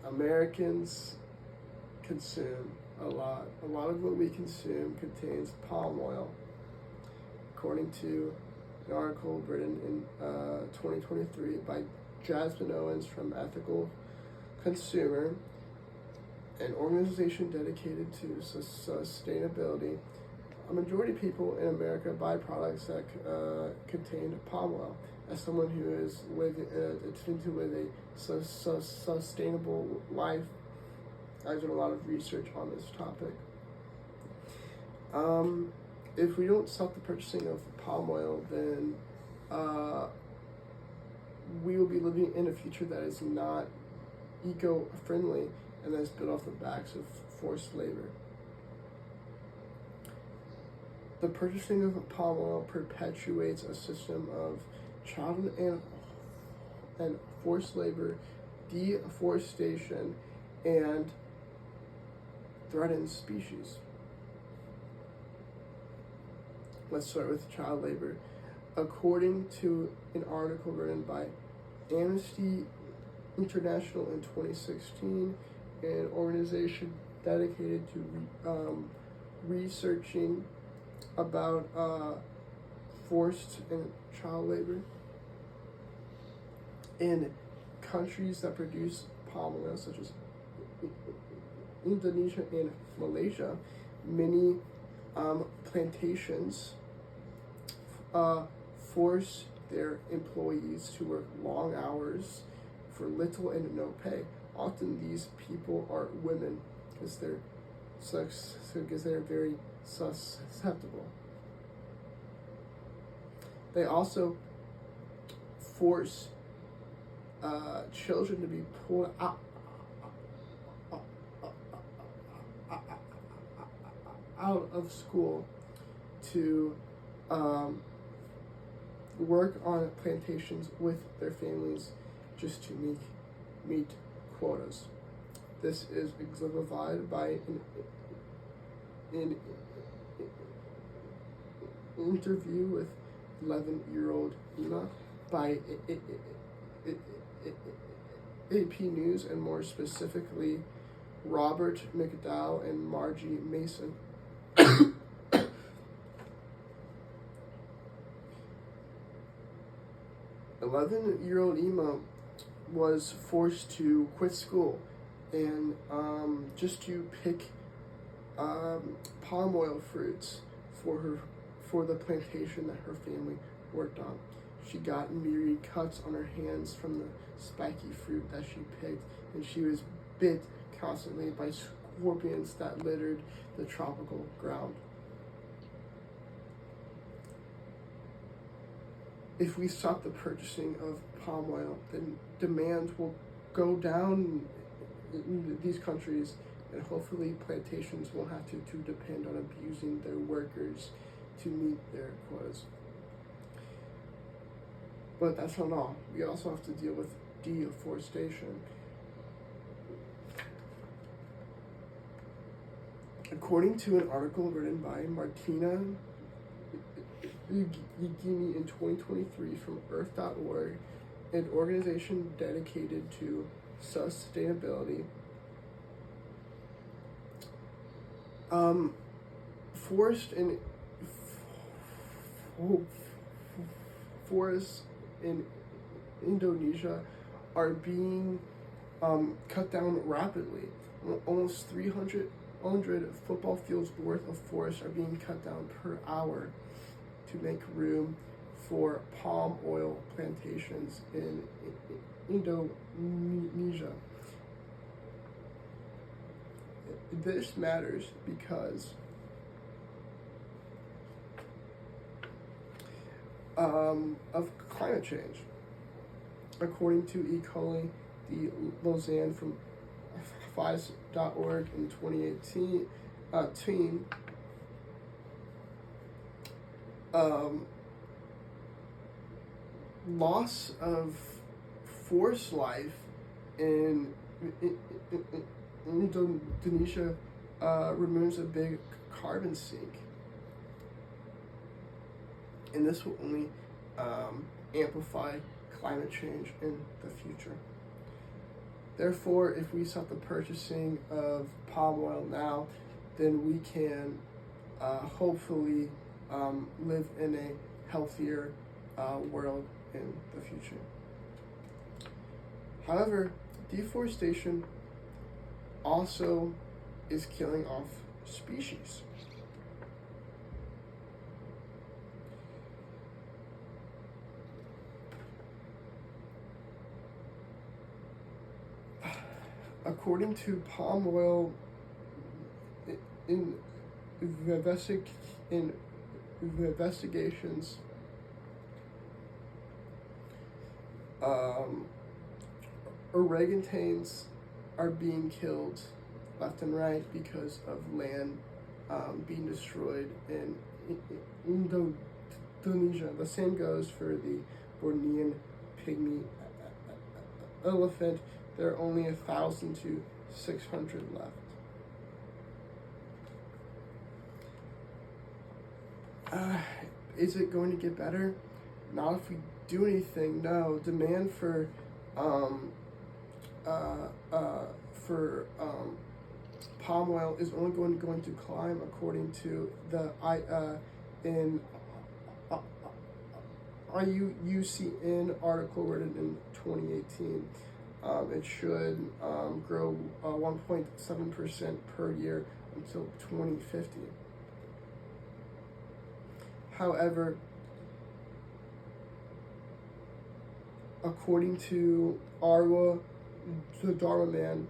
Americans consume a lot. A lot of what we consume contains palm oil. According to an article written in 2023 by Jasmine Owens from Ethical Consumer, an organization dedicated to sustainability, a majority of people in America buy products that contain palm oil. As someone who is attempting to live a sustainable life, I've done a lot of research on this topic. If we don't stop the purchasing of palm oil, then we will be living in a future that is not eco-friendly and that is built off the backs of forced labor. The purchasing of palm oil perpetuates a system of child and forced labor, deforestation, and threatened species. Let's start with child labor. According to an article written by Amnesty International in 2016, an organization dedicated to researching about forced and child labor in countries that produce palm oil, such as Indonesia and Malaysia. Many plantations force their employees to work long hours for little and no pay. Often these people are women because they're very susceptible. They also force children to be pulled out of school to work on plantations with their families just to meet quotas. This is exemplified by an interview with 11-year-old Ima by AP News, and more specifically Robert McDowell and Margie Mason. 11-year-old Ima was forced to quit school and just to pick palm oil fruits for the plantation that her family worked on. She got myriad cuts on her hands from the spiky fruit that she picked, and she was bit constantly by scorpions that littered the tropical ground. If we stop the purchasing of palm oil, then demand will go down in these countries, and hopefully plantations won't have to depend on abusing their workers to meet their quotas. But that's not all. We also have to deal with deforestation. According to an article written by Martina Yagini in 2023 from Earth.org, an organization dedicated to sustainability, forests in Indonesia are being cut down rapidly. Almost 300 football fields worth of forests are being cut down per hour to make room for palm oil plantations in Indonesia. This matters because of climate change. According to E. Coli de Lausanne from FIS.org in 2018, loss of forest life in Indonesia removes a big carbon sink, and this will only amplify climate change in the future. Therefore, if we stop the purchasing of palm oil now, then we can hopefully live in a healthier world in the future. However, deforestation also is killing off species. According to palm oil in investigations, orangutans are being killed left and right because of land being destroyed in Indonesia. The same goes for the Bornean pygmy elephant. There are only 1,000 to 600 left. Is it going to get better? Not if we do anything. No. Demand for palm oil is only going to climb, according to the IUCN article written in 2018. It should grow 1.7% per year until 2050. However, according to Arwa the Dharma Man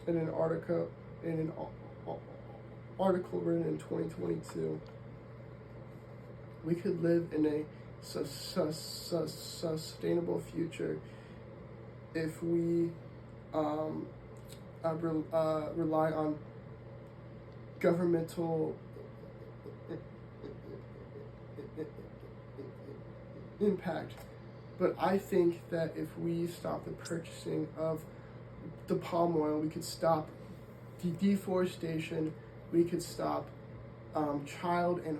in an article written in 2022, we could live in a sustainable future if we rely on governmental impact. But I think that if we stop the purchasing of the palm oil, we could stop the deforestation, we could stop child and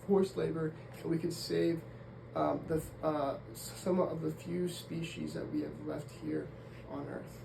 forced labor, and we could save some of the few species that we have left here on Earth.